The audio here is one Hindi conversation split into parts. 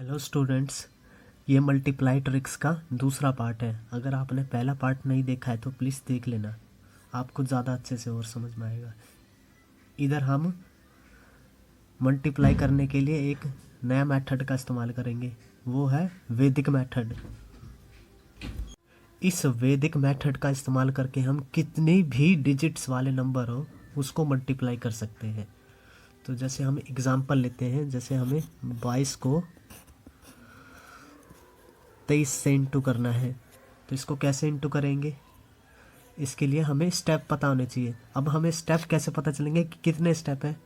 हेलो स्टूडेंट्स, ये मल्टीप्लाई ट्रिक्स का दूसरा पार्ट है। अगर आपने पहला पार्ट नहीं देखा है तो प्लीज़ देख लेना, आपको ज़्यादा अच्छे से और समझ में आएगा। इधर हम मल्टीप्लाई करने के लिए एक नया मेथड का इस्तेमाल करेंगे, वो है वैदिक मेथड। इस वैदिक मेथड का इस्तेमाल करके हम कितने भी डिजिट्स वाले नंबर हो उसको मल्टीप्लाई कर सकते हैं। तो जैसे हम एग्ज़ाम्पल लेते हैं, जैसे हमें 22 को 23 से इंटू करना है, तो इसको कैसे इंटू करेंगे? इसके लिए हमें स्टेप पता होने चाहिए। अब हमें स्टेप कैसे पता चलेंगे कि कितने स्टेप हैं,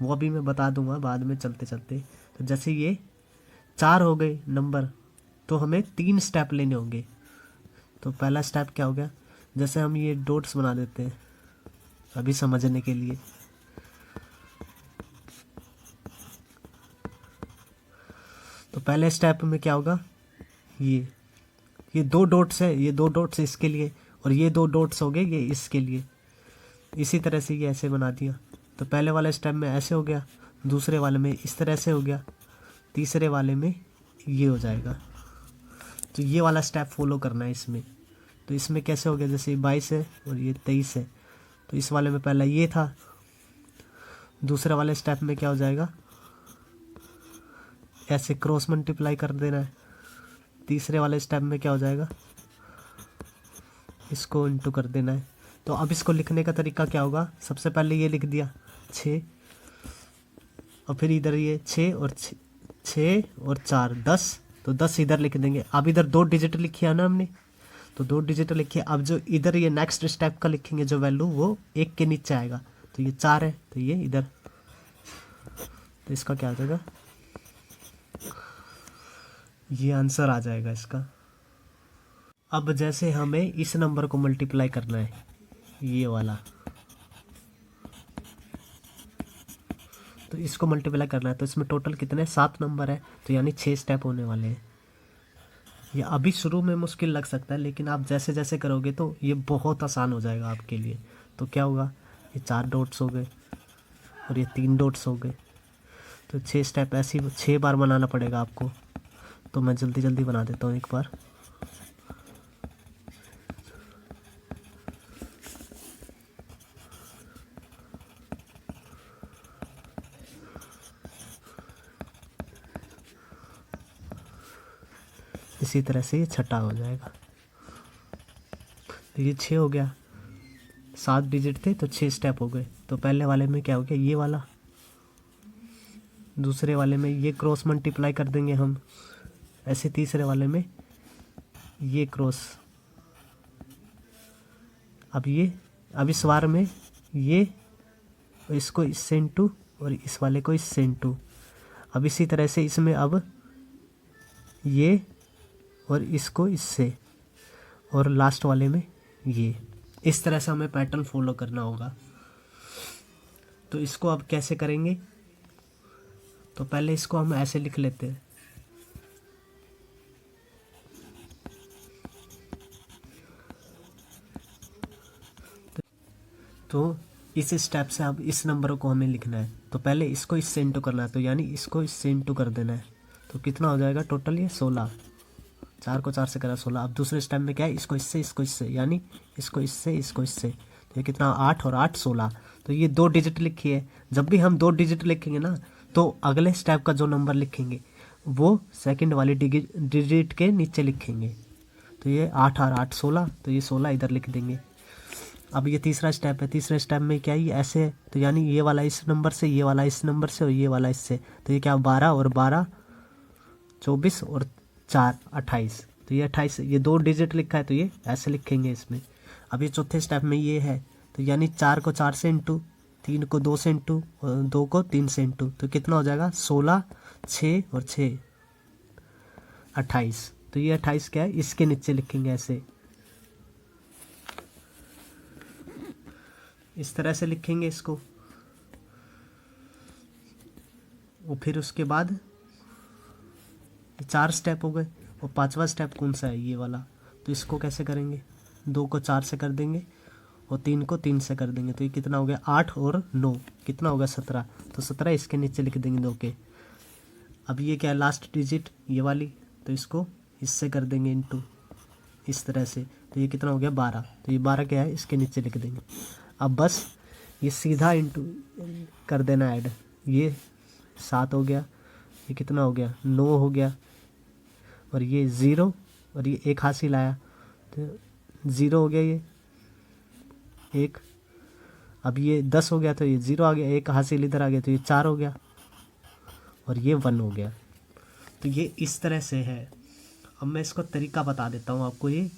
वो भी मैं बता दूंगा बाद में चलते चलते। तो जैसे ये 4 हो गए नंबर, तो हमें 3 स्टेप लेने होंगे। तो पहला स्टेप क्या हो गया, जैसे हम ये डॉट्स बना देते हैं अभी समझने के लिए। तो पहले स्टेप में क्या होगा, ये 2 डॉट्स है, ये 2 डॉट्स इसके लिए और ये 2 डॉट्स हो गए ये इसके लिए। इसी तरह से ये ऐसे बना दिया। तो पहले वाले स्टेप में ऐसे हो गया, दूसरे वाले में इस तरह से हो गया, तीसरे वाले में ये हो जाएगा। तो ये वाला स्टेप फॉलो करना है इसमें। तो इसमें कैसे हो गया, जैसे 22 है और ये 23 है, तो इस वाले में पहला ये था, दूसरे वाले स्टेप में क्या हो जाएगा, ऐसे क्रॉस मल्टीप्लाई कर देना है। तीसरे वाले स्टेप में क्या हो जाएगा, इसको इंटू कर देना है। तो अब इसको लिखने का तरीका क्या होगा, सबसे पहले ये लिख दिया 6, और फिर इधर ये 6 और 4 10, तो 10 इधर लिख देंगे। अब इधर 2 डिजिट लिखी है ना हमने, तो 2 डिजिट लिखिए। अब जो इधर ये नेक्स्ट स्टेप का लिखेंगे जो वैल्यू, वो 1 के नीचे आएगा। तो ये 4 है, तो ये इधर, तो इसका क्या आ जाएगा, ये आंसर आ जाएगा इसका। अब जैसे हमें इस नंबर को मल्टीप्लाई करना है, ये वाला, तो इसको मल्टीप्लाई करना है, तो इसमें टोटल कितने 7 नंबर है, तो यानी 6 स्टेप होने वाले हैं। ये अभी शुरू में मुश्किल लग सकता है, लेकिन आप जैसे जैसे करोगे तो ये बहुत आसान हो जाएगा आपके लिए। तो क्या होगा, ये 4 डॉट्स हो गए और ये 3 डॉट्स हो गए, तो 6 स्टेप ऐसे ही 6 बार बनाना पड़ेगा आपको। तो मैं जल्दी जल्दी बना देता हूँ एक बार। इसी तरह से ये छठा हो जाएगा। तो ये 6 हो गया, 7 डिजिट थे तो 6 स्टेप हो गए। तो पहले वाले में क्या हो गया, ये वाला, दूसरे वाले में ये क्रॉस मल्टीप्लाई कर देंगे हम, ऐसे तीसरे वाले में ये क्रॉस। अब इस बार में ये, इसको इससे इंटू और इस वाले को इससे इंटू। अब इसी तरह से इसमें अब ये और इसको इससे, और लास्ट वाले में ये। इस तरह से हमें पैटर्न फॉलो करना होगा। तो इसको अब कैसे करेंगे, तो पहले इसको हम ऐसे लिख लेते हैं। तो इस स्टेप से अब इस नंबर को हमें लिखना है। तो पहले इसको इससे इंटू करना है, तो यानी इसको इससे इंटू कर देना है। तो कितना हो जाएगा टोटल, ये 16, 4 को 4 से करा 16। अब दूसरे स्टेप में क्या है, इसको इससे यानी इसको इससे, तो ये कितना 8 और 8 16। तो ये 2 डिजिट लिखी है। जब भी हम 2 डिजिट लिखेंगे ना, तो अगले स्टेप का जो नंबर लिखेंगे वो सेकंड वाली डिजिट के नीचे लिखेंगे। तो ये 8 और 8 16, तो ये 16 इधर लिख देंगे। अब ये तीसरा स्टेप है, तीसरे स्टेप में क्या है, ये ऐसे है, तो यानी ये वाला इस नंबर से, ये वाला इस नंबर से और ये वाला इससे। तो ये क्या 12 और 12 24 और 4 28, तो ये 28, ये 2 डिजिट लिखा है तो ये ऐसे लिखेंगे इसमें। अब ये चौथे स्टेप में ये है, तो यानी 4 को 4 से इंटू, 3 को 2 से इंटू और 2 को 3 से इंटू, तो कितना हो जाएगा 16, 6 और 6 28। तो ये 28 क्या है, इसके नीचे लिखेंगे ऐसे, इस तरह से लिखेंगे इसको। और फिर उसके बाद 4 स्टेप हो गए, और 5वां स्टेप कौन सा है, ये वाला। तो इसको कैसे करेंगे, 2 को 4 से कर देंगे और 3 को 3 से कर देंगे। तो ये कितना हो गया 8 और 9, कितना हो गया 17। तो 17 इसके नीचे लिख देंगे 2 के। अब ये क्या है, लास्ट डिजिट ये वाली, तो इसको इससे कर देंगे इनटू, इस तरह से। तो ये कितना हो गया 12, तो ये 12 क्या है इसके नीचे लिख देंगे। अब बस ये सीधा इनटू कर देना ऐड, ये 7 हो गया, ये कितना हो गया 9 हो गया, और ये 0 और ये एक हासिल आया तो 0 हो गया ये 1। अब ये 10 हो गया तो ये 0 आ गया, एक हासिल इधर आ गया तो ये 4 हो गया, और ये 1 हो गया। तो ये इस तरह से है। अब मैं इसको तरीका बता देता हूँ आपको, ये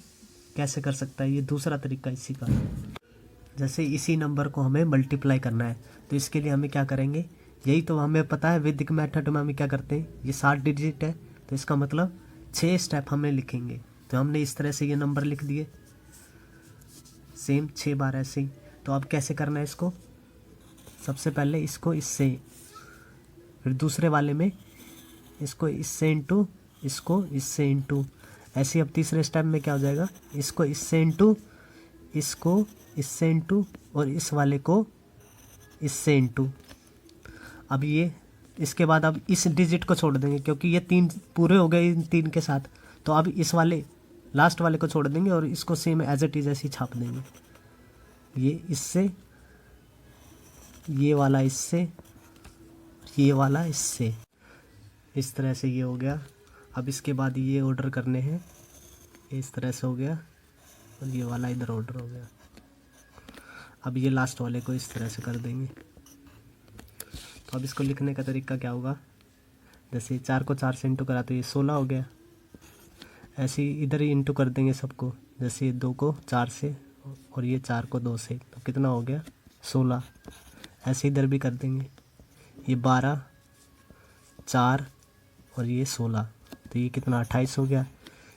कैसे कर सकता है। ये दूसरा तरीका इसी का, जैसे इसी नंबर को हमें मल्टीप्लाई करना है, तो इसके लिए हमें क्या करेंगे, यही तो हमें पता है वैदिक मेथड में हमें क्या करते हैं, ये 7 डिजिट है तो इसका मतलब 6 स्टेप हमें लिखेंगे। तो हमने इस तरह से ये नंबर लिख दिए, सेम 6 बार ऐसे ही। तो अब कैसे करना है इसको, सबसे पहले इसको इससे, फिर दूसरे वाले में इसको इससे इंटू, इसको इससे इंटू, ऐसे। अब तीसरे स्टेप में क्या हो जाएगा, इसको इससे इंटू, इसको इससे इंटू, और इस वाले को इससे इंटू। अब ये इसके बाद अब इस डिजिट को छोड़ देंगे क्योंकि ये 3 पूरे हो गए इन 3 के साथ। तो अब इस वाले लास्ट वाले को छोड़ देंगे और इसको सेम एज इट इज ऐसे ही छाप देंगे। ये इससे, ये वाला इससे, ये वाला इससे, इस तरह से ये हो गया। अब इसके बाद ये ऑर्डर करने हैं, इस तरह से हो गया, और ये वाला इधर ऑर्डर हो गया। अब ये लास्ट वाले को इस तरह से कर देंगे। तो अब इसको लिखने का तरीका क्या होगा, जैसे 4 को 4 से इंटू करा तो ये 16 हो गया, ऐसे ही इधर ही इंटू कर देंगे सबको, जैसे 2 को 4 से और ये 4 को 2 से, तो कितना हो गया 16। ऐसे इधर भी कर देंगे, ये 12, 4 और ये 16, तो ये कितना 28 हो गया।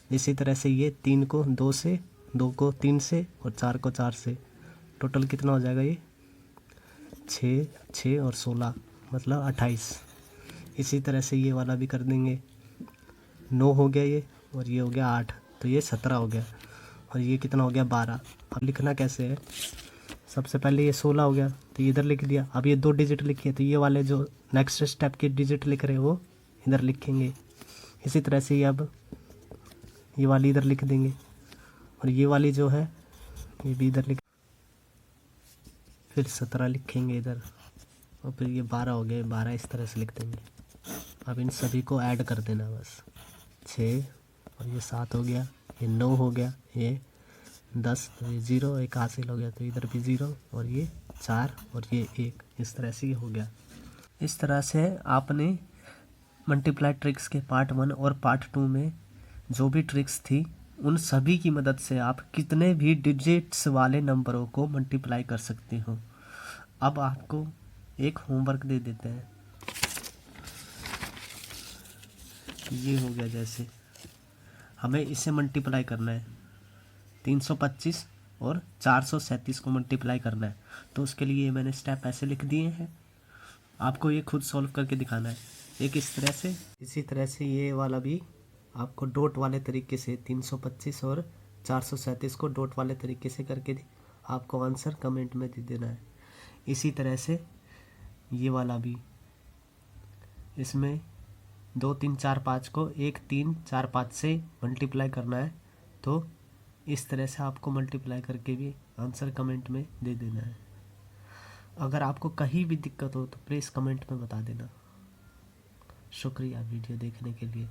इसी तरह से ये 3 को 2 से, 2 को 3 से और 4 को 4 से, टोटल कितना हो जाएगा ये 6, 6 और 16 मतलब 28। इसी तरह से ये वाला भी कर देंगे, 9 हो गया ये, और ये हो गया 8, तो ये 17 हो गया, और ये कितना हो गया 12। अब लिखना कैसे है, सबसे पहले ये 16 हो गया तो ये इधर लिख दिया। अब ये 2 डिजिट लिखिए, तो ये वाले जो नेक्स्ट स्टेप के डिजिट लिख रहे हैं वो इधर लिखेंगे। इसी तरह से ये अब ये वाली इधर लिख देंगे, और ये वाली जो है ये भी इधर लिख, फिर 17 लिखेंगे इधर, और फिर ये 12 हो गए, 12 इस तरह से लिख देंगे। अब इन सभी को ऐड कर देना बस, 6 और ये 7 हो गया, ये 9 हो गया, ये 10, तो ये 0 एक हासिल हो गया, तो इधर भी 0, और ये 4 और ये 1, इस तरह से ये हो गया। इस तरह से आपने मल्टीप्लाई ट्रिक्स के पार्ट 1 और पार्ट 2 में जो भी ट्रिक्स थी उन सभी की मदद से आप कितने भी डिजिट्स वाले नंबरों को मल्टीप्लाई कर सकते हो। अब आपको एक होमवर्क दे देते हैं, ये हो गया, जैसे हमें इसे मल्टीप्लाई करना है, 325 और 437 को मल्टीप्लाई करना है। तो उसके लिए मैंने स्टेप ऐसे लिख दिए हैं, आपको ये खुद सॉल्व करके दिखाना है, एक इस तरह से। इसी तरह से ये वाला भी आपको डॉट वाले तरीके से 325 और 437 को डॉट वाले तरीके से करके आपको आंसर कमेंट में दे देना है। इसी तरह से ये वाला भी, इसमें 2 3 4 5 को 1 3 4 5 से मल्टीप्लाई करना है। तो इस तरह से आपको मल्टीप्लाई करके भी आंसर कमेंट में दे देना है। अगर आपको कहीं भी दिक्कत हो तो प्लीज़ कमेंट में बता देना। शुक्रिया वीडियो देखने के लिए।